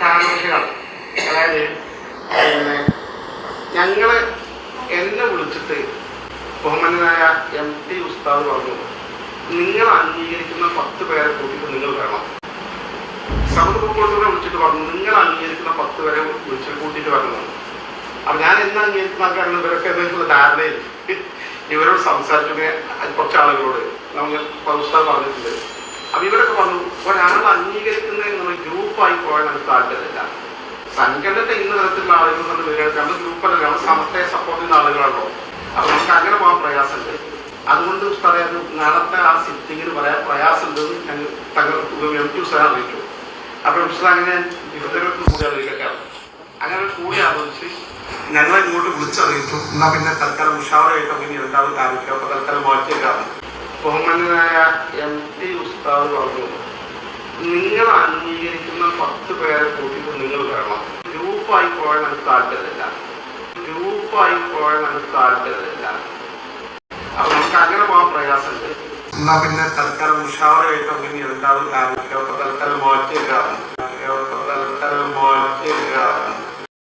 കാരണവശാണ്. അതായത് ഞങ്ങള് എന്നെ വിളിച്ചിട്ട് ബഹുമാന്യനായ MT ഉസ്താദ് പറഞ്ഞു, നിങ്ങൾ അംഗീകരിക്കുന്ന 10 പേരെ കൂട്ടിയിട്ട് നിങ്ങൾ വരണം. സമൂഹത്തോടെ വിളിച്ചിട്ട് പറഞ്ഞു, നിങ്ങൾ അംഗീകരിക്കുന്ന 10 പേരെ വിളിച്ചിട്ട് കൂട്ടിയിട്ട് വരണം. അപ്പൊ ഞാൻ എന്ന് അംഗീകരിക്കുന്ന ആൾക്കാരാണ് ഇവരൊക്കെ എന്തെങ്കിലും ധാരണയിൽ ഇവരോട് സംസാരിച്ചത്. കുറച്ച് ആളുകളോട് നമുക്ക് ഉസ്താദ് പറഞ്ഞിട്ടുണ്ട്. അപ്പൊ ഇവരൊക്കെ പറഞ്ഞു, ഒരാൾ അംഗീകരിക്കുന്നതിന് ഗ്രൂപ്പായി പോയാൽ നമുക്ക് താല്പര്യമില്ല. സംഘടനത്തെ ഇന്ന തരത്തിലുള്ള ആളുകൾ നമ്മൾ ഗ്രൂപ്പല്ല, നമ്മൾ സമത്തെ സപ്പോർട്ട് ചെയ്യുന്ന ആളുകളാണല്ലോ. അപ്പൊ നമുക്ക് അങ്ങനെ പോകാൻ പ്രയാസമുണ്ട്. അതുകൊണ്ട് പറയാൻ നാളത്തെ ആ സിറ്റിങ്ങിന് പറയാൻ പ്രയാസമുണ്ടെന്ന് ഞങ്ങൾ MT ഉസ്താദ് അറിയിച്ചു. അപ്പൊ ഉസ്താദ് അങ്ങനെ വിവിധർക്ക് കൂടി അറിയിക്കാണ്. അങ്ങനെ കൂടി ആലോചിച്ച് ഞങ്ങളെ ഇങ്ങോട്ട് വിളിച്ചറിയിച്ചു. എന്നാ പിന്നെ തൽക്കാലം ഉഷാറായിട്ട് അങ്ങനെ രണ്ടാമത് കാണിക്കുക. അപ്പൊ തൽക്കാലം മാറ്റിയേക്കാണ്. ബഹുമാന്യനായ MT ഉസ്താദ് പറഞ്ഞു, നിങ്ങൾ അംഗീകരിക്കുന്ന 10 പേരെ കൂട്ടിയിട്ട് നിങ്ങൾ വരണം. ഗ്രൂപ്പായി പോയാൽ നമുക്ക് താല്പര്യമില്ല. അപ്പൊ നമുക്ക് അങ്ങനെ പോകാൻ പ്രയാസമുണ്ട്. എന്നാ പിന്നെ തൽക്കാലം ഉഷാറായിട്ട് അങ്ങനെ രണ്ടാമത് കാണിക്കുക. അപ്പൊ തൽക്കാലം മാറ്റിയേക്കാണ്.